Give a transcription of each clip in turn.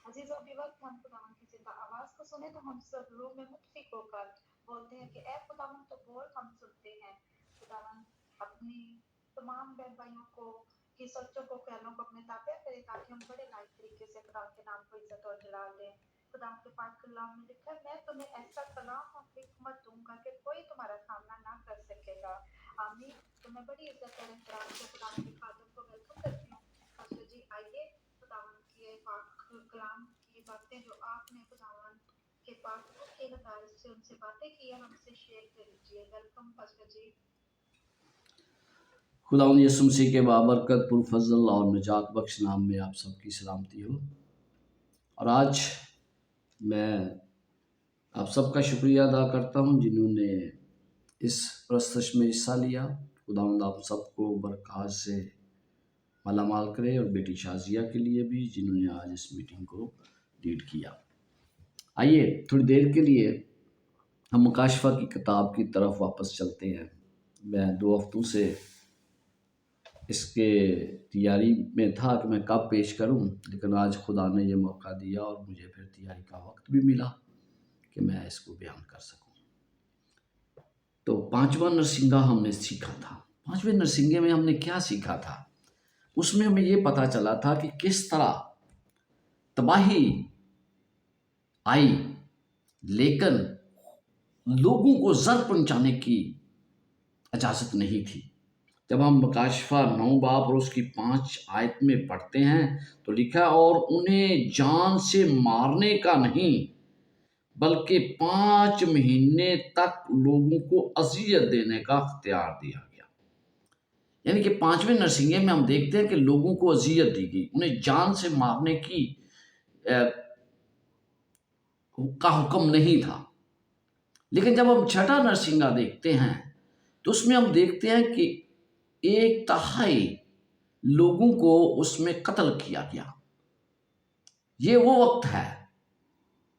अजीज़ों, अभी वक्त हम खुदावन की ज़िंदा आवाज़ को सुने तो हम सब रूह में मुत्फिक होकर बोलते हैं कि ऐ खुदावन तो बोल, हम सुनते हैं। खुदावन अपनी तमाम बहन भाइयों को की सच्चों को ख्यालों को अपने ताबे करे ताकि हम बड़े लायक तरीके से खुदा के नाम को इज्जत और जलाल दें। खुदा के पाक कलाम में लिखा है, मैं तुम्हें ऐसा कलाम और हिकमत दूंगा कि कोई तुम्हारा सामना ना कर सकेगा। आमीन। तो मैं बड़ी इज्जत और एहतराम से खुदा के खादम को वेलकम करती हूँ। पास्टर जी आइए, खुदावन के पाक कलाम की बातें जो आपने खुदावन के पाक के नदारत से उनसे बातें की है, हमसे शेयर कर लीजिए। वेलकम पास्टर जी। खुदावंद यीशु मसीह के बाबरकत पुरफजल और निजात बख्श नाम में आप सबकी सलामती हो। और आज मैं आप सबका शुक्रिया अदा करता हूं जिन्होंने इस प्रस्तश में हिस्सा लिया। खुदावंद आप सबको बरकत से मालामाल करे, और बेटी शाजिया के लिए भी जिन्होंने आज इस मीटिंग को लीड किया। आइए थोड़ी देर के लिए हम मुकाशफा की किताब की तरफ वापस चलते हैं। मैं 2 हफ्तों से इसके तैयारी में था कि मैं कब पेश करूं, लेकिन आज खुदा ने ये मौका दिया और मुझे फिर तैयारी का वक्त भी मिला कि मैं इसको बयान कर सकूं। तो 5वां नरसिंगा हमने सीखा था। 5वें नरसिंगे में हमने क्या सीखा था? उसमें हमें ये पता चला था कि किस तरह तबाही आई, लेकिन लोगों को जर पहुंचाने की इजाज़त नहीं थी। जब हम मुकाशफा 9 बाब और उसकी 5 आयत में पढ़ते हैं तो लिखा, और उन्हें जान से मारने का नहीं बल्कि 5 महीने तक लोगों को अजियत देने का अख्तियार दिया गया। यानी कि 5वें नरसिंगे में हम देखते हैं कि लोगों को अजियत दी गई, उन्हें जान से मारने की का हुक्म नहीं था। लेकिन जब हम 6ठा नरसिंगा देखते हैं तो उसमें हम देखते हैं कि 1/3 लोगों को उसमें कत्ल किया गया। ये वो वक्त है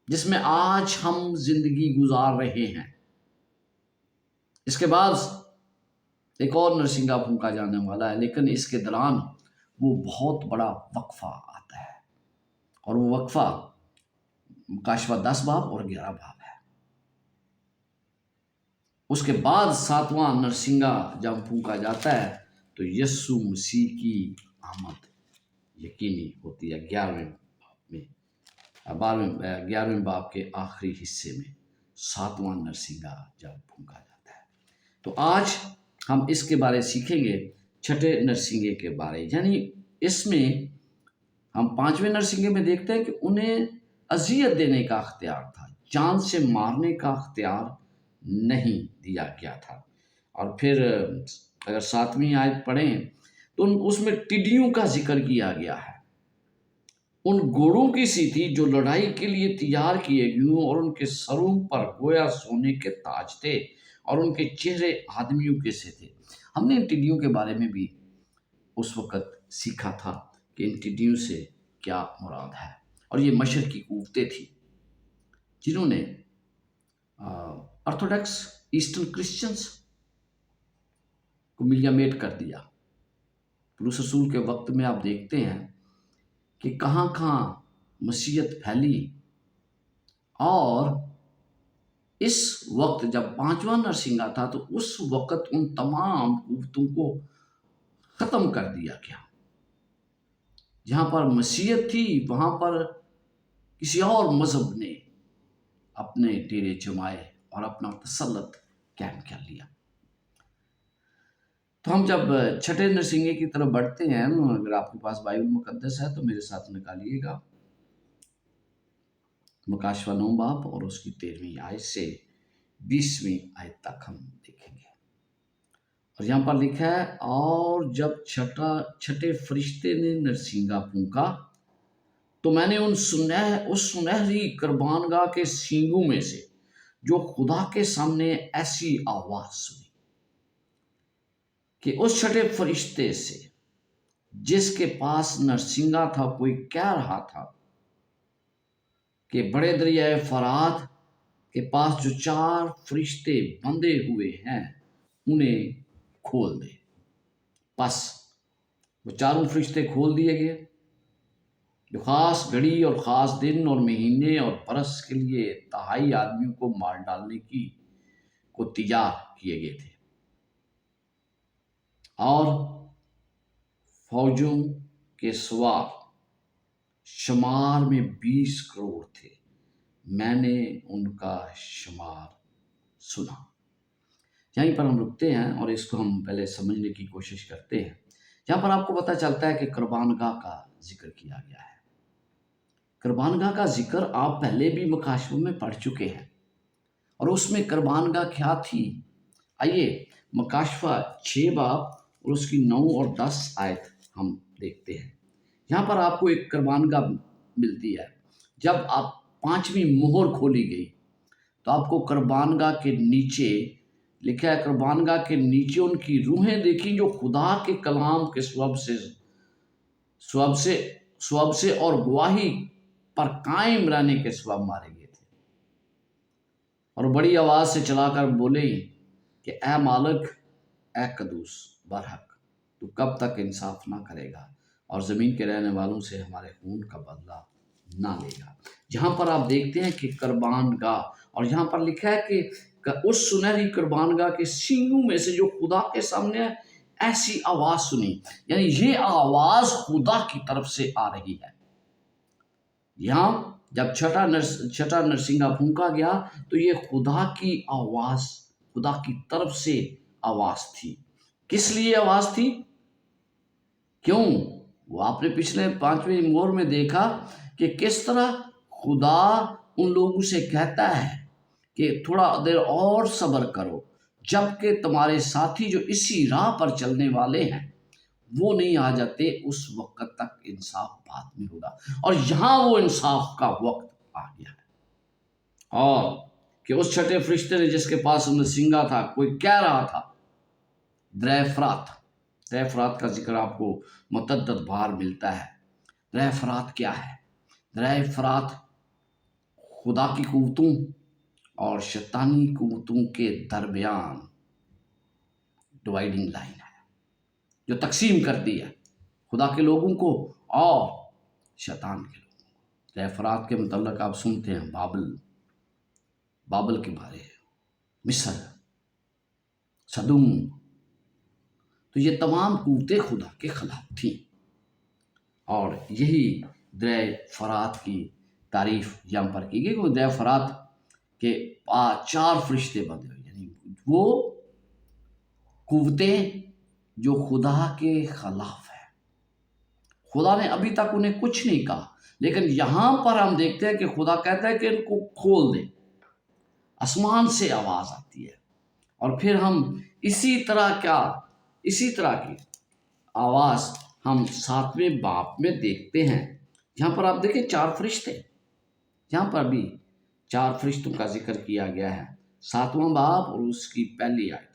जिसमें आज हम जिंदगी गुजार रहे हैं। इसके बाद एक और नरसिंगा फूंका जाने वाला है, लेकिन इसके दौरान वो बहुत बड़ा वक्फा आता है, और वो वक्फा मुकाशफा 10 बाब और 11 बाब है। उसके बाद 7वां नरसिंगा जब फूंका जाता है तो यीशु मसीह की आमद यकीनी होती है। 11वें बाब के आखिरी हिस्से में 7वां नरसिंगा जब फूंका जाता है। तो आज हम इसके बारे सीखेंगे, 6ठे नरसिंगे के बारे। यानी इसमें हम 5वें नरसिंगे में देखते हैं कि उन्हें अजियत देने का अख्तियार था, जान से मारने का अख्तियार नहीं दिया गया था। और फिर अगर 7वीं आयत पढ़ें तो उसमें टिड्डियों का जिक्र किया गया है। उन घोड़ों की सी थी जो लड़ाई के लिए तैयार किए गए, और उनके सरों पर गोया सोने के ताज थे, और उनके चेहरे आदमियों के से थे। हमने इन टिड्डियों के बारे में भी उस वक्त सीखा था कि इन टिड्डियों से क्या मुराद है। और ये मशर की कुव्वतें थी जिन्होंने ऑर्थोडॉक्स ईस्टर्न क्रिश्चियंस को मिलियामेट कर दिया। पौलुस रसूल के वक्त में आप देखते हैं कि कहाँ कहाँ मसीहत फैली, और इस वक्त जब 5वां नरसिंगा था तो उस वक्त उन तमाम कुव्वतों को खत्म कर दिया गया। जहाँ पर मसीहत थी वहाँ पर किसी और मजहब ने अपने डेरे जमाए और अपना तसल्लुत कायम कर लिया। तो हम जब 6ठे नरसिंगे की तरफ बढ़ते हैं, अगर आपके पास बाइबल मुकद्दस है तो मेरे साथ निकालिएगा। मुकाशफा 9 बाब और उसकी 13वीं आयत से 20वीं आयत तक हम देखेंगे। और यहाँ पर लिखा है, और जब 6ठे फरिश्ते ने नरसिंगा फूंका तो मैंने उस सुनहरी कुर्बानगाह के सींगों में से जो खुदा के सामने ऐसी आवाज सुनी कि उस 6ठे फरिश्ते से जिसके पास नरसिंगा था कोई कह रहा था कि बड़े दरियाए फरात के पास जो 4 फरिश्ते बंधे हुए हैं उन्हें खोल दे। बस वो चारों फरिश्ते खोल दिए गए। جو خاص گھڑی اور خاص دن اور مہینے اور برس کے لیے تہائی آدمیوں کو مار ڈالنے کو تیار کیے گئے تھے، اور فوجوں کے سوار شمار میں 20 کروڑ تھے۔ میں نے ان کا شمار سنا۔ یہیں پر ہم رکتے ہیں اور اس کو ہم پہلے سمجھنے کی کوشش کرتے ہیں۔ یہاں پر آپ کو پتہ چلتا ہے کہ قربان گاہ کا ذکر کیا گیا ہے۔ قربان گاہ کا ذکر آپ پہلے بھی مکاشفوں میں پڑھ چکے ہیں، اور اس میں قربان گاہ کیا تھی؟ آئیے مکاشفہ 6 باب اور اس کی 9 اور 10 آیت ہم دیکھتے ہیں۔ یہاں پر آپ کو ایک قربان گاہ ملتی ہے۔ جب آپ 5ویں مہر کھولی گئی تو آپ کو قربان گاہ کے نیچے لکھا ہے، قربان گاہ کے نیچے ان کی روحیں دیکھیں جو خدا کے کلام کے سبب سے اور گواہی پر قائم رہنے کے سبب مارے گئے تھے، اور بڑی آواز سے چلا کر بولے کہ اے مالک، اے قدوس برحق، تو کب تک انصاف نہ کرے گا اور زمین کے رہنے والوں سے ہمارے خون کا بدلہ نہ لے گا۔ جہاں پر آپ دیکھتے ہیں کہ قربان گاہ، اور یہاں پر لکھا ہے کہ اس سنہری قربان گاہ کے سینگوں میں سے جو خدا کے سامنے ہے، ایسی آواز سنی، یعنی یہ آواز خدا کی طرف سے آ رہی ہے۔ یہاں جب چھٹا نرسنگا پھونکا گیا تو یہ خدا کی آواز، خدا کی طرف سے آواز تھی۔ کس لیے آواز تھی؟ کیوں؟ وہ آپ نے پچھلے 5ویں مہر میں دیکھا کہ کس طرح خدا ان لوگوں سے کہتا ہے کہ تھوڑا دیر اور صبر کرو، جبکہ تمہارے ساتھی جو اسی راہ پر چلنے والے ہیں وہ نہیں آ جاتے، اس وقت تک انصاف بعد میں ہوگا۔ اور یہاں وہ انصاف کا وقت آ گیا ہے، اور کہ اس چھٹے فرشتے نے جس کے پاس نرسنگا تھا، کوئی کہہ رہا تھا، درے فرات کا ذکر آپ کو متعدد بار ملتا ہے۔ درے فرات کیا ہے؟ درے فرات خدا کی قوتوں اور شیطانی قوتوں کے درمیان ڈیوائیڈنگ لائن ہے، جو تقسیم کرتی ہے خدا کے لوگوں کو اور شیطان کے لوگوں کو۔ درے فرات کے متعلق آپ سنتے ہیں بابل کے بارے، مصر، سدوم، تو یہ تمام قوتیں خدا کے خلاف تھیں، اور یہی درے فرات کی تعریف یہاں پر کی گئی۔ وہ درے فرات کے 4 فرشتے بندے ہوئے، یعنی وہ قوتیں جو خدا کے خلاف ہیں۔ خدا نے ابھی تک انہیں کچھ نہیں کہا، لیکن یہاں پر ہم دیکھتے ہیں کہ خدا کہتا ہے کہ ان کو کھول دے۔ آسمان سے آواز آتی ہے، اور پھر ہم اسی طرح کی آواز ہم 7ویں باب میں دیکھتے ہیں۔ یہاں پر آپ دیکھیں 4 فرشتے، یہاں پر بھی 4 فرشتوں کا ذکر کیا گیا ہے، 7واں باب اور اس کی پہلی آیت۔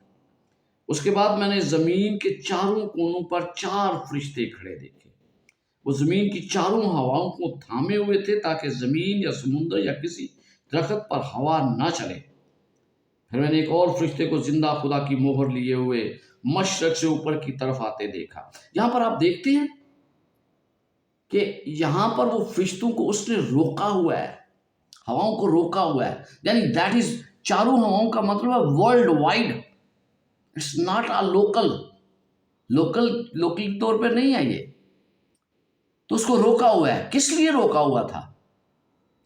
اس کے بعد میں نے زمین کے چاروں کونوں پر 4 فرشتے کھڑے دیکھے۔ وہ زمین کی چاروں ہواؤں کو تھامے ہوئے تھے تاکہ زمین یا سمندر یا کسی درخت پر ہوا نہ چلے۔ پھر میں نے ایک اور فرشتے کو زندہ خدا کی مہر لیے ہوئے مشرق سے اوپر کی طرف آتے دیکھا۔ یہاں پر آپ دیکھتے ہیں کہ یہاں پر وہ فرشتوں کو اس نے روکا ہوا ہے، ہواؤں کو روکا ہوا ہے، یعنی دیٹ از، چاروں ہواؤں کا مطلب ہے world wide, it's not a local طور پہ نہیں ہے یہ، تو اس کو روکا ہوا ہے۔ کس لیے روکا ہوا تھا؟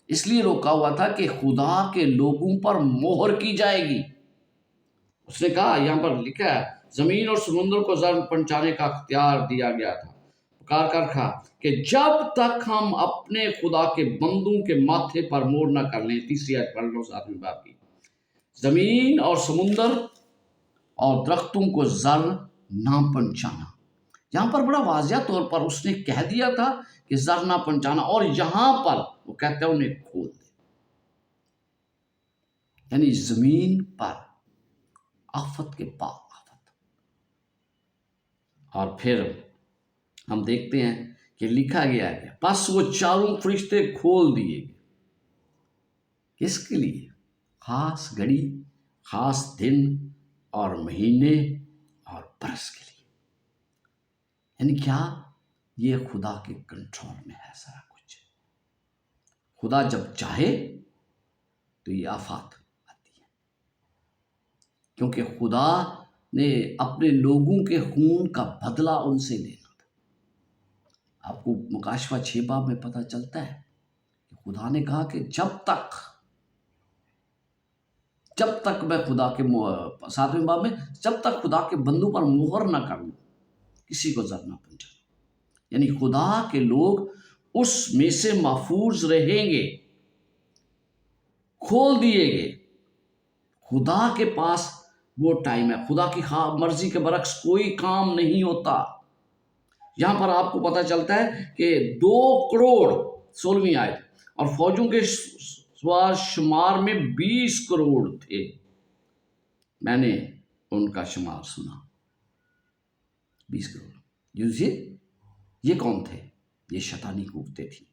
اس لیے روکا ہوا تھا کہ خدا کے لوگوں پر مہر کی جائے گی۔ اس نے کہا، یہاں پر لکھا ہے، زمین اور سمندر کو زر پہنچانے کا اختیار دیا گیا تھا، پکار کر کہا کہ جب تک ہم اپنے خدا کے بندوں کے ماتھے پر مہر نہ کر لیں۔ 3 آیت پڑھ لو 7ویں باب کی۔ زمین اور سمندر اور درختوں کو زر نہ پہنچانا، یہاں پر بڑا واضح طور پر اس نے کہہ دیا تھا کہ زر نہ پہنچانا، اور یہاں پر وہ کہتا ہے انہیں کھول دے، یعنی زمین پر آفت کے بعد آفت۔ اور پھر ہم دیکھتے ہیں کہ لکھا گیا ہے، پس وہ 4 فرشتے کھول دیے گئے۔ کس کے لیے؟ خاص گھڑی، خاص دن اور مہینے اور برس کے لیے۔ یعنی کیا؟ یہ خدا کے کنٹرول میں ہے سارا کچھ۔ خدا جب چاہے تو یہ آفات آتی ہے، کیونکہ خدا نے اپنے لوگوں کے خون کا بدلہ ان سے لینا تھا۔ آپ کو مکاشفہ 6 باب میں پتہ چلتا ہے کہ خدا نے کہا کہ جب تک میں خدا کے 7ویں باب میں، جب تک خدا کے بندوں پر مہر نہ کر لوں کسی کو زر نہ پہنچا۔ یعنی خدا کے لوگ اس میں سے محفوظ رہیں گے، کھول دیے گئے۔ خدا کے پاس وہ ٹائم ہے، خدا کی مرضی کے برعکس کوئی کام نہیں ہوتا۔ یہاں پر آپ کو پتہ چلتا ہے کہ 2 کروڑ 16ویں آیت، اور فوجوں کے شمار میں 20 کروڑ تھے، میں نے ان کا شمار سنا۔ 20 کروڑ، یہ کون تھے؟ یہ شیطانی قوتیں تھیں۔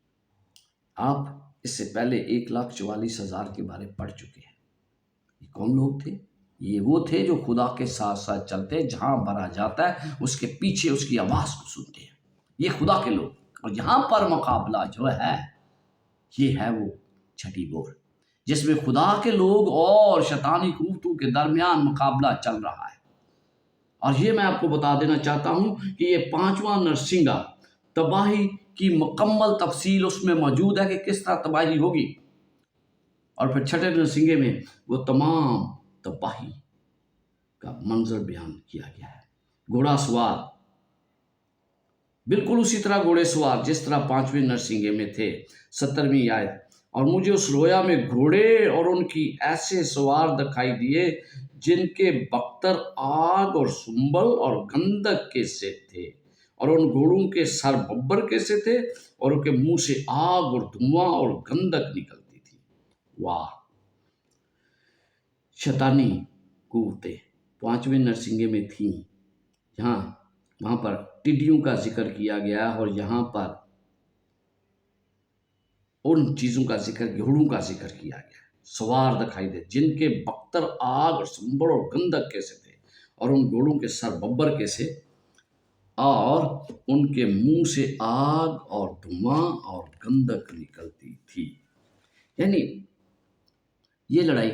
آپ اس سے پہلے 1,44,000 کے بارے پڑھ چکے ہیں۔ یہ کون لوگ تھے؟ یہ وہ تھے جو خدا کے ساتھ ساتھ چلتے ہیں، جہاں برا جاتا ہے اس کے پیچھے اس کی آواز کو سنتے ہیں، یہ خدا کے لوگ۔ اور یہاں پر مقابلہ جو ہے یہ ہے وہ چھٹی بور، جس میں خدا کے لوگ اور شیطانی قوتوں کے درمیان مقابلہ چل رہا ہے۔ اور یہ میں آپ کو بتا دینا چاہتا ہوں کہ یہ 5واں نرسنگا تباہی کی مکمل تفصیل اس میں موجود ہے کہ کس طرح تباہی ہوگی، اور پھر 6 نرسنگے میں وہ تمام تباہی کا منظر بیان کیا گیا ہے۔ گھوڑا سوار، بالکل اسی طرح گھوڑے سوار جس طرح 5ویں نرسنگے میں تھے۔ 17ویں آیت، اور مجھے اس رویا میں گھوڑے اور ان کی ایسے سوار دکھائی دیے جن کے بختر آگ اور سنبل اور گندک کے سے تھے، اور ان گھوڑوں کے سر ببر کے سے تھے، اور ان کے منہ سے آگ اور دھواں اور گندک نکلتی تھی۔ واہ! شیطانی قوتیں 5ویں نرسنگے میں تھیں۔ وہاں پر ٹڈیوں کا ذکر کیا گیا، اور یہاں پر ان چیزوں کا ذکر، گھوڑوں کا ذکر کیا گیا۔ سوار دکھائی دے جن کے بختر آگ اور سنبل اور گندک کے سے تھے، اور ان گھوڑوں کے سر ببر کے سے، اور ان کے منہ سے آگ اور دھواں اور گندک نکلتی تھی۔ یعنی یہ لڑائی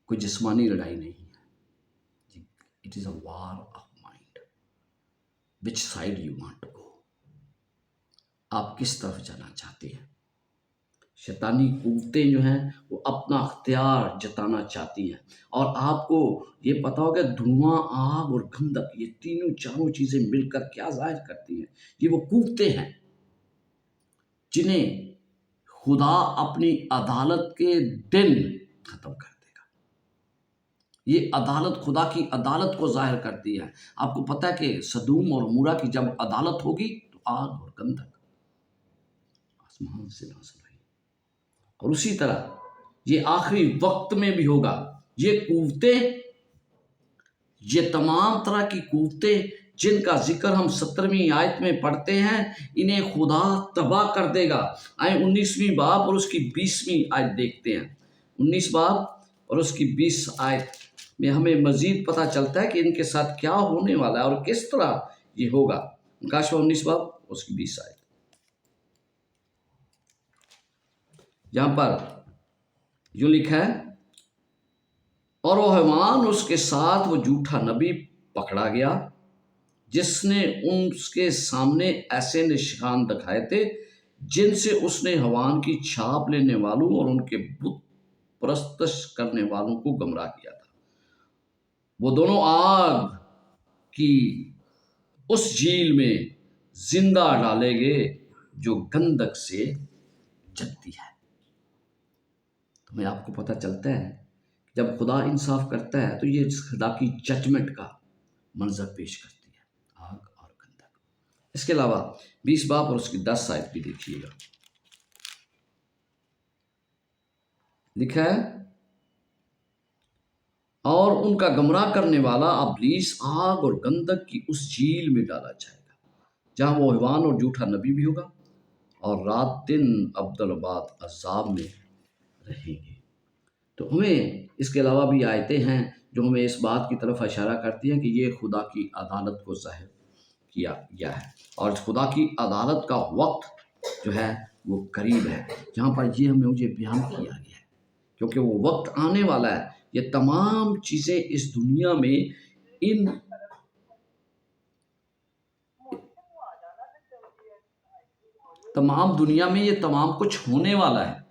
کوئی جسمانی لڑائی نہیں ہے، it is a war of mind, which side you want to go, آپ کس طرف جانا چاہتے ہیں۔ شیطانی قوتیں جو ہیں وہ اپنا اختیار جتانا چاہتی ہیں، اور آپ کو یہ پتا ہوگا دھواں، آگ اور گندک، یہ تینوں چاروں چیزیں مل کر کیا ظاہر کرتی ہیں؟ یہ وہ قوتیں ہیں جنہیں خدا اپنی عدالت کے دن ختم کر دے گا۔ یہ عدالت خدا کی عدالت کو ظاہر کرتی ہے۔ آپ کو پتہ ہے کہ سدوم اور عمورہ کی جب عدالت ہوگی تو آگ اور گندک آسمان سے نازل ہوگی، اور اسی طرح یہ آخری وقت میں بھی ہوگا۔ یہ قوتیں، یہ تمام طرح کی قوتیں جن کا ذکر ہم 17ویں آیت میں پڑھتے ہیں، انہیں خدا تباہ کر دے گا۔ آئیں 19ویں باب اور اس کی 20ویں آیت دیکھتے ہیں۔ 19 باب اور اس کی 20 آیت میں ہمیں مزید پتہ چلتا ہے کہ ان کے ساتھ کیا ہونے والا ہے اور کس طرح یہ ہوگا۔ مکاشفہ 19 باب اور اس کی 20 آیت، یہاں پر یوں لکھا ہے، اور وہ حیوان اس کے ساتھ وہ جھوٹا نبی پکڑا گیا جس نے اس کے سامنے ایسے نشان دکھائے تھے جن سے اس نے حیوان کی چھاپ لینے والوں اور ان کے بت پرستش کرنے والوں کو گمراہ کیا تھا۔ وہ دونوں آگ کی اس جھیل میں زندہ ڈالے گئے جو گندک سے جلتی ہے۔ تو میں آپ کو پتہ چلتا ہے جب خدا انصاف کرتا ہے تو یہ خدا کی ججمنٹ کا منظر پیش کرتی ہے، آگ اور گندک۔ اس کے علاوہ 20 باب اور اس کی 10 آیت بھی دیکھیے گا، لکھا ہے، اور ان کا گمراہ کرنے والا ابلیس آگ اور گندک کی اس جھیل میں ڈالا جائے گا جہاں وہ حیوان اور جھوٹا نبی بھی ہوگا، اور رات دن ابدالآباد عذاب میں رہیں گے۔ تو ہمیں اس کے علاوہ بھی آیتیں ہیں جو ہمیں اس بات کی طرف اشارہ کرتی ہیں کہ یہ خدا کی عدالت کو ظاہر کیا گیا ہے، اور خدا کی عدالت کا وقت जो है वो करीब है, जहाँ पर ये हमें मुझे बयान किया गया है, क्योंकि वो वक्त आने वाला है। ये तमाम चीज़ें इस दुनिया में इन तमाम दुनिया में ये तमाम कुछ होने वाला है।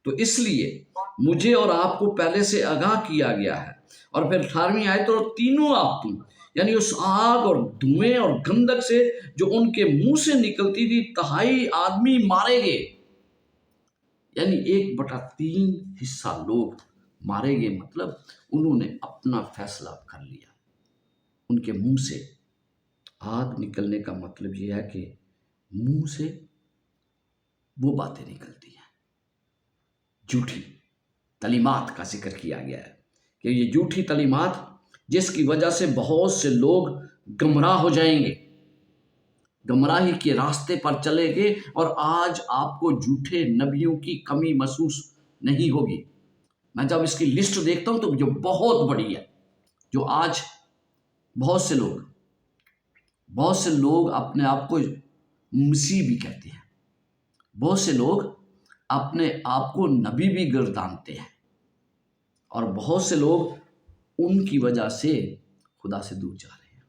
तो इसलिए मुझे और आपको पहले से आगाह किया गया है। और फिर 18वीं आयत, तो तीनों आफतों यानी उस आग और धुएं और गंधक से जो उनके मुंह से निकलती थी, तिहाई आदमी मारे गए, यानी 1/3 हिस्सा लोग मारे गए। मतलब उन्होंने अपना फैसला कर लिया। उनके मुंह से आग निकलने का मतलब यह है कि मुंह से वो बातें निकलती हैं, झूठी तलीमात का जिक्र किया गया है कि ये झूठी तलीमात जिसकी वजह से बहुत से लोग गमराह हो जाएंगे, गमराही के रास्ते पर चले गए, और आज आपको झूठे नबियों की कमी महसूस नहीं होगी। मैं जब इसकी लिस्ट देखता हूं तो जो बहुत बड़ी है, जो आज बहुत से लोग अपने आप को मसीह भी कहते हैं, बहुत से लोग अपने आप को नबी भी गर्दानते हैं, और बहुत से लोग उनकी वजह से खुदा से दूर जा रहे हैं।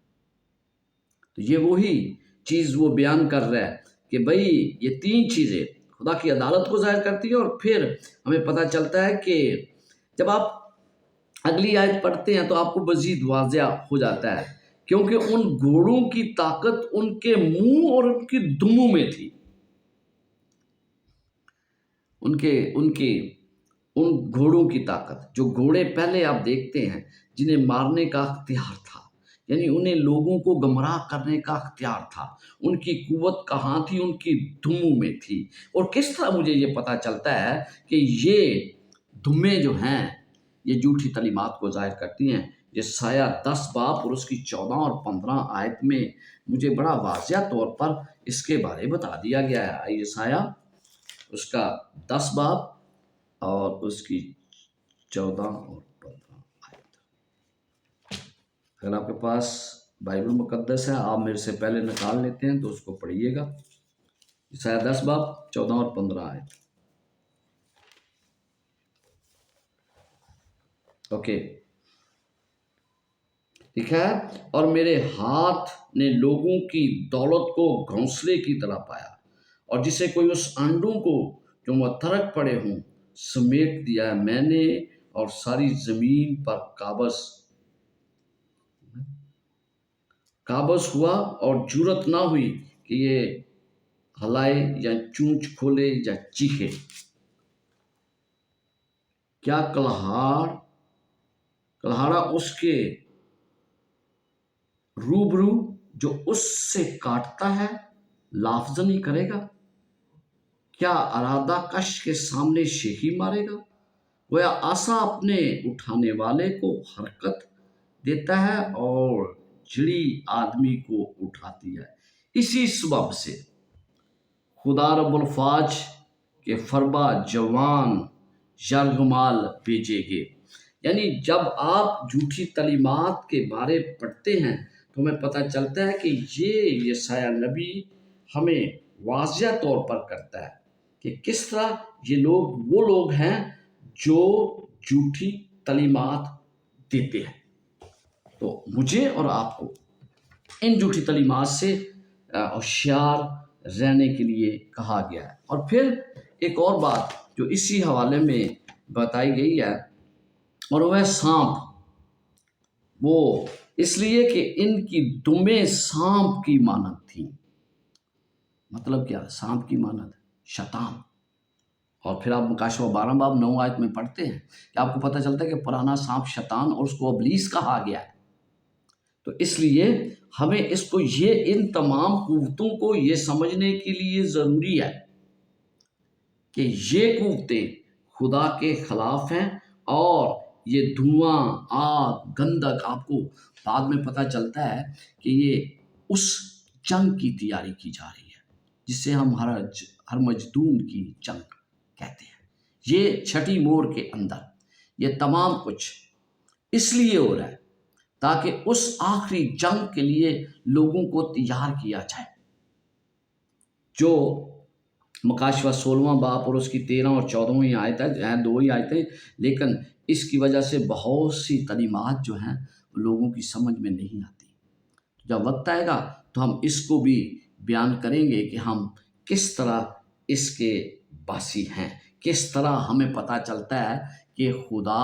तो ये वही चीज़ वो बयान कर रहा है कि भाई ये 3 चीज़ें खुदा की अदालत को ज़ाहिर करती है। और फिर हमें पता चलता है कि जब आप अगली आयत पढ़ते हैं तो आपको मज़ीद वाज़िया हो जाता है, क्योंकि उन घोड़ों की ताकत उनके मुंह और उनकी दुमों में थी। उन घोड़ों की ताकत, जो घोड़े पहले आप देखते हैं जिन्हें मारने का अख्तियार था, यानी उन्हें लोगों को गमराह करने का अख्तियार था, उनकी कुव्वत कहाँ थी? उनकी दुमों में थी। और किस तरह मुझे ये पता चलता है कि ये दुमें जो हैं ये झूठी तलीमात को ज़ाहिर करती हैं। यशायाह 10 बाब और उसकी 14 और 15 आयत में मुझे बड़ा वाज़िया तौर पर इसके बारे में बता दिया गया है। यशायाह उसका 10 बाब और उसकी 14 और 15 आयत। अगर आपके पास बाइबल मुकद्दस है, आप मेरे से पहले निकाल लेते हैं तो उसको पढ़िएगा। यशायाह 10 बाब 14 और 15 आयत। ओके, ठीक है। और मेरे हाथ ने लोगों की दौलत को घोंसले की तरह पाया, और जिसे कोई उस अंडों को जो मुतरक पड़े हों समेट दिया है मैंने, और सारी जमीन पर काबज हुआ, और जुरत ना हुई कि ये हलाए या चूंच खोले या चीखे। क्या कल्हाड़ा उसके रूबरू जो उससे काटता है लाफजनी करेगा? क्या अरादा कश के सामने शेही मारेगा? गोया आसा अपने उठाने वाले को हरकत देता है और चिड़ी आदमी को उठाती है। इसी सबब से खुदा रब्बुल फाज के फरबा जवान यरगमाल भेजेंगे। यानी जब आप झूठी तलीमात के बारे पढ़ते हैं तो हमें पता चलता है कि ये यशायाह नबी हमें वाज़िया तौर पर करता है कि किस तरह ये लोग वो लोग हैं जो झूठी तलीमात देते हैं। तो मुझे और आपको इन झूठी तलीमात से होशियार रहने के लिए कहा गया है। और फिर एक और बात जो इसी हवाले में बताई गई है, और वह सांप, वो इसलिए कि इनकी दुमें सांप की मानद थी। मतलब क्या? सांप की मानद शैतान। और फिर आप मुकाशवा 12 बाब 9 आयत में पढ़ते हैं कि आपको पता चलता है कि पुराना सांप शैतान और उसको इब्लीस कहा गया है। तो इसलिए हमें इसको इन तमाम कुव्वतों को ये समझने के लिए ज़रूरी है कि ये कुव्वतें खुदा के खिलाफ हैं, और ये धुआं, आग, गंधक आपको बाद में पता चलता है कि ये उस जंग की तैयारी की जा रही है जिसे हम हर मजदून की जंग कहते हैं। ये छठी मोर के अंदर ये तमाम कुछ इसलिए हो रहा है ताकि उस आखिरी जंग के लिए लोगों को तैयार किया जाए, जो मकाशवा 16वां बाब और उसकी 13 और 14वीं आयत है, 2 ही आयतें, लेकिन इसकी वजह से बहुत सी तलीमात जो हैं लोगों की समझ में नहीं आती। जब वक्त आएगा तो हम इसको भी बयान करेंगे कि हम किस तरह इसके बासी हैं, किस तरह हमें पता चलता है कि खुदा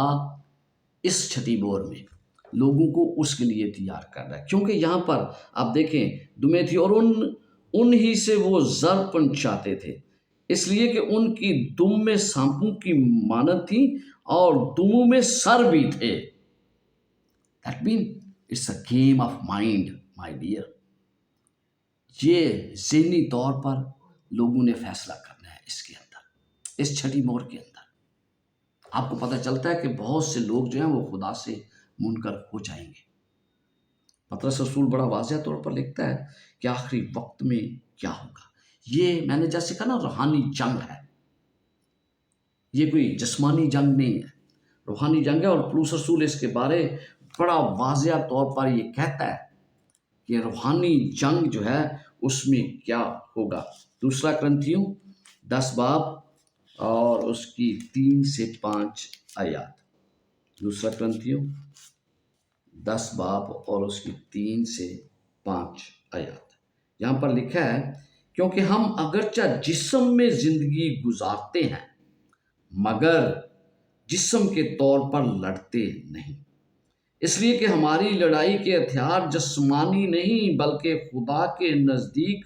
इस छठी बोर में लोगों को उसके लिए तैयार कर रहा है। क्योंकि यहाँ पर आप देखें दुमें थी और उन ही से वो जर पंचाते थे, इसलिए कि उनकी दुम में सांपों की मानद थी और दुमों में सर भी थे। That mean it's a game of mind my dear. ये ज़हनी तौर पर लोगों ने फैसला करना है इसके अंदर, इस छठी मोहर के अंदर। आपको पता चलता है कि बहुत से लोग जो हैं वो खुदा से मुनकर हो जाएंगे। पतरस रसूल बड़ा वाज़ह तौर पर लिखता है कि आखिरी वक्त में क्या होगा। ये मैंने जैसे कहा ना, रूहानी जंग है, ये कोई जिस्मानी जंग नहीं है, रूहानी जंग है। और पौलुस रसूल इसके बारे बड़ा वाज़ह तौर पर ये कहता है कि रूहानी जंग जो है उसमें क्या होगा। दूसरा कुरिन्थियों 10 बाब और उसकी 3 से 5 आयत। दूसरा कुरिन्थियों 10 बाब और उसकी 3 से 5 आयत। यहाँ पर लिखा है, क्योंकि हम अगरचा जिस्म में जिंदगी गुजारते हैं मगर जिस्म के तौर पर लड़ते नहीं, इसलिए कि हमारी लड़ाई के हथियार जिस्मानी नहीं बल्कि खुदा के नज़दीक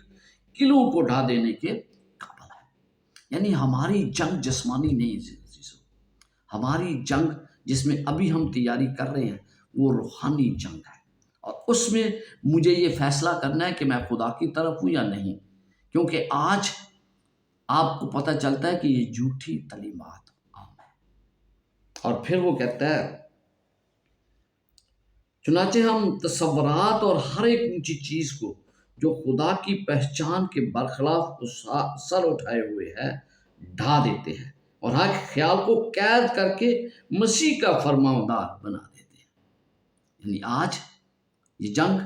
किलों को ढा देने के काबिल है। यानी हमारी जंग जिस्मानी नहीं है, हमारी जंग जिसमें अभी हम तैयारी कर रहे हैं वो रूहानी जंग है। और उसमें मुझे ये फैसला करना है कि मैं खुदा की तरफ हूँ या नहीं, क्योंकि आज आपको पता चलता है कि ये झूठी तलीमात आम है। और फिर वो कहता है, चुनाचे हम तसव्वुरात और हर एक ऊंची चीज को जो खुदा की पहचान के बरखिलाफ सर उठाए हुए है ढा देते हैं और हर ख्याल को कैद करके मसीह का फरमानदार बना देते हैं। यानी आज ये जंग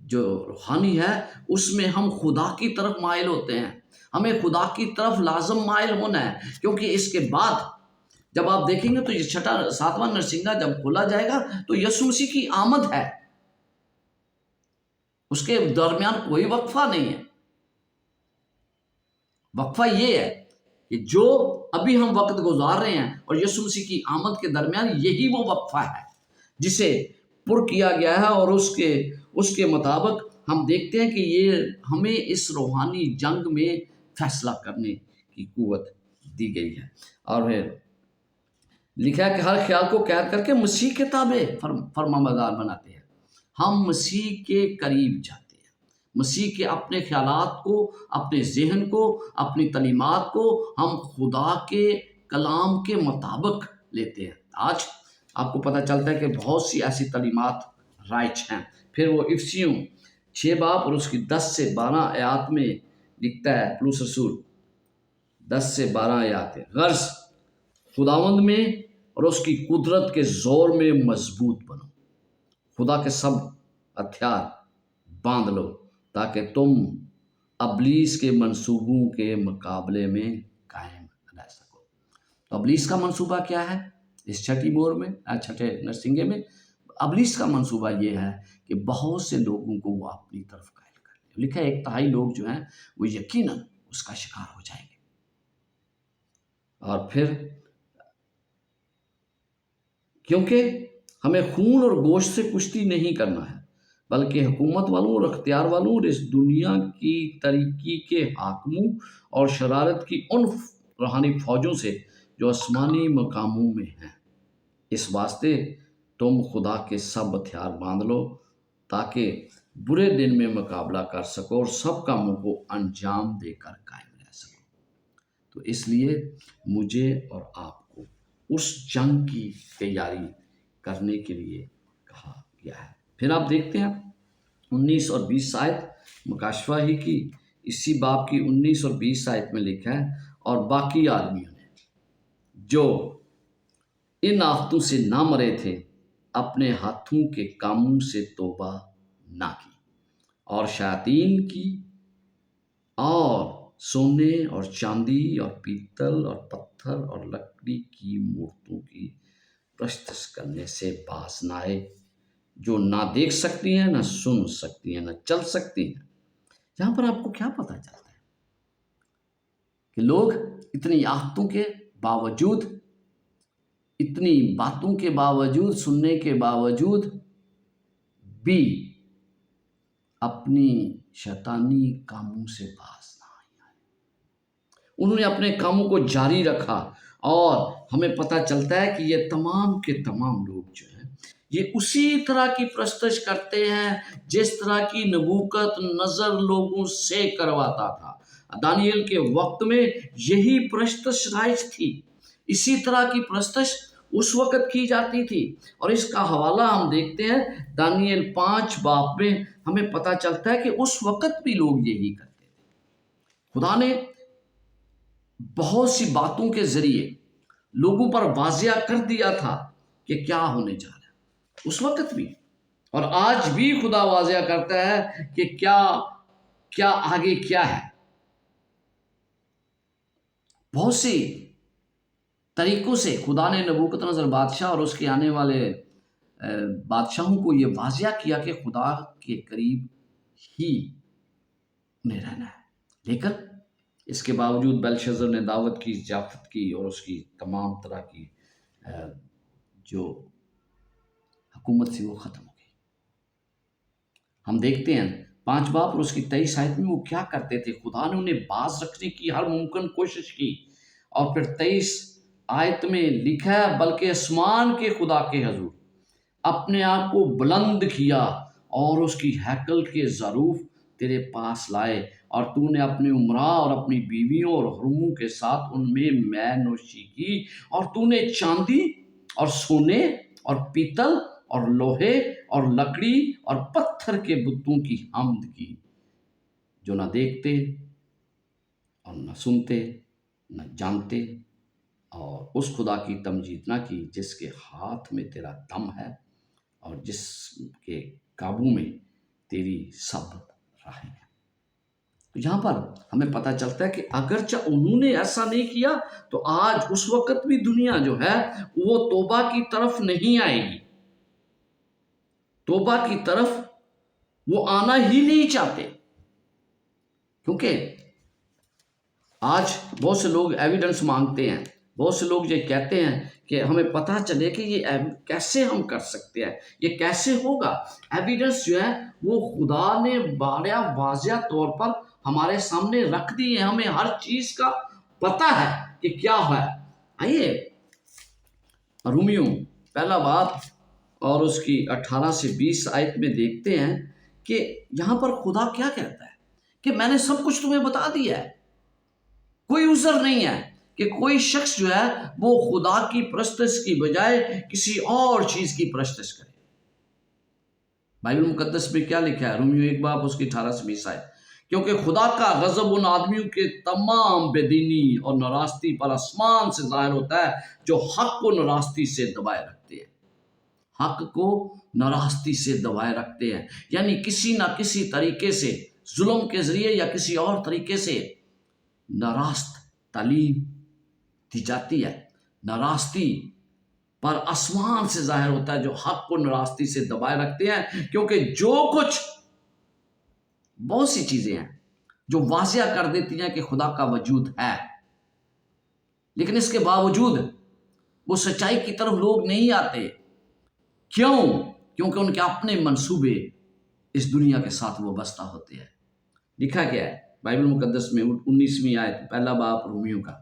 जो रूहानी है उसमें हम खुदा की तरफ माइल होते हैं, हमें खुदा की तरफ लाजम माइल होना है, क्योंकि इसके बाद जब आप देखेंगे तो ये छठा 7वां नरसिंगा जब खोला जाएगा तो यीशु मसीह की आमद है, उसके दरमियान कोई वक्फा नहीं है। वक्फा ये है कि जो अभी हम वक्त गुजार रहे हैं और यीशु मसीह की आमद के दरमियान यही वो वक्फा है जिसे पुर किया गया है। और उसके मुताबिक हम देखते हैं कि ये हमें इस रूहानी जंग में फैसला करने की कुव्वत दी गई है। और फिर लिखा है कि हर ख्याल को कैद करके मसीह के ताबे फरमाबरदार बनाते हैं। हम मसीह के करीब जाते हैं, मसीह के अपने ख्यालात को, अपने जहन को, अपनी तलीमात को हम खुदा के कलाम के मुताबिक लेते हैं। आज आपको पता चलता है कि बहुत सी ऐसी तलीमात राइज हैं। फिर वो इफिसियों 6 बाब और उसकी 10 से 12 आयत में लिखता है पौलुस रसूल, 10 से 12 आयत है, गर्ज खुदावंद में और उसकी कुदरत के जोर में मजबूत बनो, खुदा के सब हथियार बांध लो ताकि तुम अबलीस के मंसूबों के मुकाबले में कायम रह सको। तो अबलीस का मंसूबा क्या है इस छठी मोहर में, छठे नरसिंगे में? अबलीस का मंसूबा ये है कि बहुत से लोगों को वो अपनी तरफ कायल कर ले। लिखा है 1/3 लोग जो हैं वो यकीनन उसका शिकार हो जाएंगे। और फिर क्योंकि हमें खून और गोश्त से कुश्ती नहीं करना है बल्कि हुकूमत वालों और अख्तियार वालों और इस दुनिया की तरीकी के हाकिमों और शरारत की उन रूहानी फौजों से जो आसमानी मकामों में हैं। इस वास्ते तुम खुदा के सब हथियार बांध लो ताकि बुरे दिन में मुकाबला कर सको और सब कामों को अंजाम देकर कायम रह सको। तो इसलिए मुझे और आपको उस जंग की तैयारी करने के लिए कहा गया है। फिर आप देखते हैं 19 और 20 आयत मुकाशवा ही की इसी बाब की 19 और 20 आयत में लिखा है, और बाकी आदमियों ने जो इन आफतों से ना मरे थे अपने हाथों के कामों से तौबा ना की और शैतान की और सोने और चांदी और पीतल और पत्थर और लकड़ी की मूर्तों की प्रस्तुत करने से बाज न आए, जो ना देख सकती हैं, ना सुन सकती हैं, ना चल सकती हैं। यहाँ पर आपको क्या पता चलता है कि लोग इतनी आफतों के बावजूद, इतनी बातों के बावजूद, सुनने के बावजूद भी अपनी शैतानी कामों से बाज ना आए। उन्होंने अपने कामों को जारी रखा और हमें पता चलता है कि ये तमाम के तमाम लोग जो हैं, ये उसी तरह की प्रस्तुत करते हैं जिस तरह की नबूकत नजर लोगों से करवाता था। दानियल के वक्त में यही प्रस्तुत राइज थी, इसी तरह की प्रस्तुत उस वक्त की जाती थी। और इसका हवाला हम देखते हैं दानियल 5 बाब में, हमें पता चलता है कि उस वक्त भी लोग यही करते थे। खुदा ने बहुत सी बातों के जरिए लोगों पर वाजिया कर दिया था कि क्या होने जा रहा है, उस वक्त भी और आज भी खुदा वाजिया करता है कि क्या क्या आगे क्या है। बहुत सी तरीकों से खुदा ने नबूकदनेस्सर बादशाह और उसके आने वाले बादशाहों को यह वाजिया किया कि खुदा के करीब ही उन्हें रहना है। लेकिन इसके बावजूद बेलशस्सर ने दावत की, ज़ियाफत की और उसकी तमाम तरह की जो हुकूमत थी वो ख़त्म हो गई। हम देखते हैं 5 बाब और उसकी 23 आयत में वो क्या करते थे। खुदा ने उन्हें बाज रखने की हर मुमकिन कोशिश की और फिर 23 आयत में लिखा है, बल्कि आसमान के खुदा के हजूर अपने आप को बुलंद किया और उसकी हैकल के ज़रूफ तेरे पास लाए, और तूने अपनी उमरा और अपनी बीवियों और हुर्मों के साथ उनमें मै नोशी की, और तूने चांदी और सोने और पीतल और लोहे और लकड़ी और पत्थर के बुतों की हम्द की, जो न देखते और न सुनते न जानते, और उस खुदा की तमजीद न की जिसके हाथ में तेरा दम है और जिसके काबू में तेरी सब राहें हैं। तो यहाँ पर हमें पता चलता है कि अगरचे उन्होंने ऐसा नहीं किया तो आज उस वक्त भी दुनिया जो है वो तौबा की तरफ नहीं आएगी, तौबा की तरफ वो आना ही नहीं चाहते। क्योंकि आज बहुत से लोग एविडेंस मांगते हैं, बहुत से लोग ये कहते हैं कि हमें पता चले कि ये कैसे हम कर सकते हैं, ये कैसे होगा। एविडेंस जो है वो खुदा ने बड़ा वाज़िया तौर पर हमारे सामने रख दी है, हमें हर चीज़ का पता है कि क्या है। आइए रोमियो पहला बाब और उसकी 18 से 20 आयत में देखते हैं कि यहाँ पर खुदा क्या कहता है कि मैंने सब कुछ तुम्हें बता दिया है। कोई उज़र नहीं है कि कोई शख्स जो है वो खुदा की प्रस्तुत की बजाय किसी और चीज़ की प्रस्तुत करे। बाइबल मुकद्दस में क्या लिखा है, रोमियो 1 बाब उसकी 18 से 20 आयत, क्योंकि खुदा का गज़ब उन आदमियों के तमाम बेदीनी और नाराज़गी पर आसमान से ज़ाहिर होता है जो हक को नाराज़गी से दबाए रखते हैं। हक को नाराज़गी से दबाए रखते हैं, यानी किसी ना किसी तरीके से जुल्म के ज़रिए या किसी और तरीके से नाराज़ तालीम दी जाती है। नाराज़गी पर आसमान से ज़ाहिर होता है जो हक को नाराज़गी से दबाए रखते हैं, क्योंकि जो कुछ बहुत सी चीज़ें हैं जो वाज़िया कर देती हैं कि खुदा का वजूद है, लेकिन इसके बावजूद वो सच्चाई की तरफ लोग नहीं आते। क्यों? क्योंकि उनके अपने मंसूबे इस दुनिया के साथ वाबस्ता होते हैं। लिखा गया है बाइबल मुकद्दस में 19वीं आयत पहला बाब रोमियो का,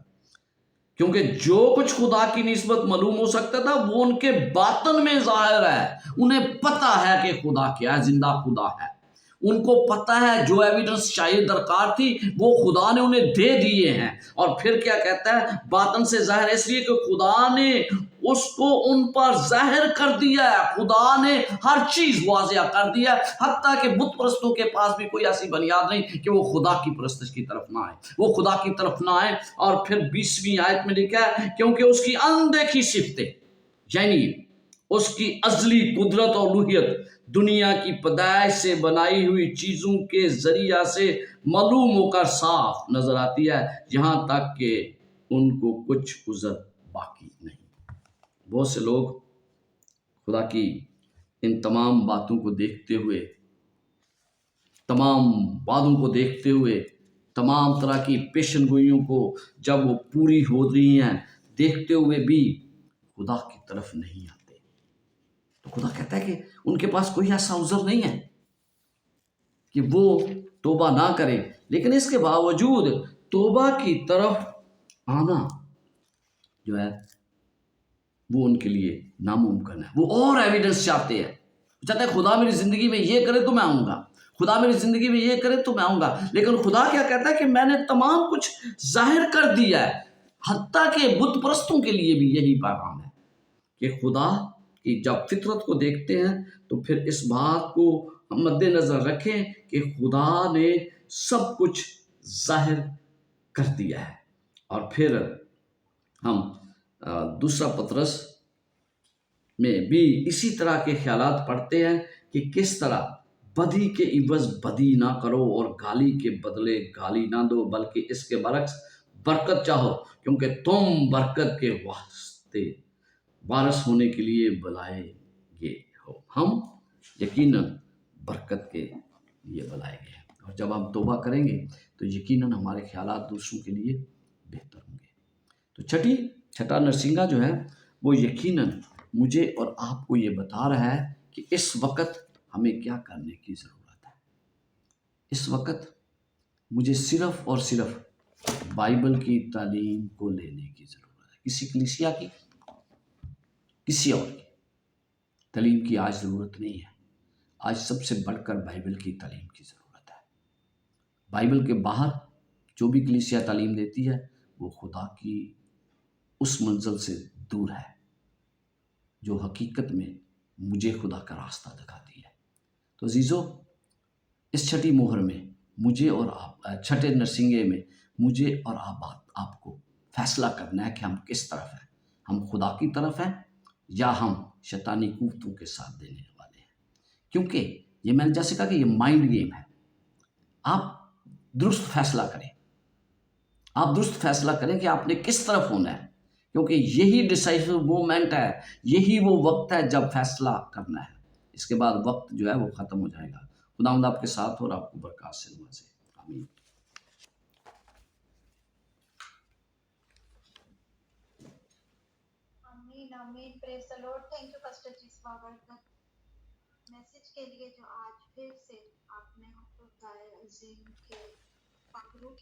क्योंकि जो कुछ खुदा की निस्बत मालूम हो सकता था वो उनके बातन में जाहिर है। उन्हें पता है कि खुदा क्या है, जिंदा खुदा है। उनको पता है जो एविडेंस चाहिए दरकार थी वो खुदा ने उन्हें दे दिए हैं। और फिर क्या कहता है, बातन से जाहिर इसलिए कि खुदा ने उसको उन पर जाहिर कर दिया है। खुदा ने हर चीज वाज़िया कर दिया, हत्ता कि बुत परस्तों के पास भी कोई ऐसी बुनियाद नहीं कि वो खुदा की परस्तिश की तरफ ना आए, वो खुदा की तरफ ना आए। और फिर 20वीं आयत में लिखा है, क्योंकि उसकी अनदेखी सिफतें यानी उसकी अजली कुदरत और लूहियत दुनिया की पैदाइश से बनाई हुई चीजों के जरिया से मालूम होकर साफ नजर आती है, यहाँ तक कि उनको कुछ उज़र बाकी नहीं। बहुत से लोग खुदा की इन तमाम बातों को देखते हुए, तमाम वादों को देखते हुए, तमाम तरह की पेशन गोइयों को जब वो पूरी हो रही हैं देखते हुए भी खुदा की तरफ नहीं आते। तो खुदा कहता है कि उनके पास कोई ऐसा उज़र नहीं है कि वो तौबा ना करें, लेकिन इसके बावजूद तौबा की तरफ आना जो है वो उनके लिए नामुमकिन है। वो और एविडेंस चाहते हैं, चाहते हैं खुदा मेरी ज़िंदगी में ये करे तो मैं आऊँगा, खुदा मेरी ज़िंदगी में ये करे तो मैं आऊँगा। लेकिन खुदा क्या कहता है कि मैंने तमाम कुछ ज़ाहिर कर दिया है, हत्ता के बुत परस्तों के लिए भी यही पैगाम है कि खुदा की जब फितरत को देखते हैं तो फिर इस बात को हम मद्देनज़र रखें कि खुदा ने सब कुछ ज़ाहिर कर दिया है। और फिर हम दूसरा पतरस में भी इसी तरह के ख्यालात पढ़ते हैं कि किस तरह बदी के इवज़ बदी ना करो और गाली के बदले गाली ना दो, बल्कि इसके बरक्स बरकत चाहो, क्योंकि तुम बरकत के वास्ते वारस होने के लिए बुलाए गए हो। हम यकीनन बरकत के लिए बुलाए गए हैं, और जब हम तौबा करेंगे तो यकीनन हमारे ख्यालात दूसरों के लिए बेहतर होंगे। तो छठा नरसिंगा जो है वो यकीनन मुझे और आपको ये बता रहा है कि इस वक्त हमें क्या करने की ज़रूरत है। इस वक्त मुझे सिर्फ और सिर्फ बाइबल की तालीम को लेने की ज़रूरत है। किसी कलीसिया की, किसी और की तालीम की आज ज़रूरत नहीं है। आज सबसे बढ़कर बाइबल की तालीम की ज़रूरत है। बाइबल के बाहर जो भी कलीसिया तालीम देती है वो खुदा की उस मंजिल से दूर है जो हकीकत में मुझे खुदा का रास्ता दिखाती है। तो अजीज़ों, इस छठी मोहर में मुझे और आप, छठे नरसिंगे में मुझे और आपको फैसला करना है कि हम किस तरफ हैं। हम खुदा की तरफ हैं या हम शैतानी कुफ्तों के साथ देने वाले हैं। क्योंकि ये मैंने जैसे कहा कि ये माइंड गेम है। आप दुरुस्त फैसला करें, आप दुरुस्त फैसला करें कि आपने किस तरफ होना है, क्योंकि यही डिसाइसिव मोमेंट है, यही वो वक्त है जब फैसला करना है। इसके बाद वक्त जो है वो ख़त्म हो जाएगा। खुदावंद आपके साथ और आपको बरकत से नवाजे। आमीन। आमीन आमीन। Praise the lord. Thank you pastor ji बाबरकत मैसेज के लिए जो आज फिर से आपने हमको बताया अजीम के पाकरू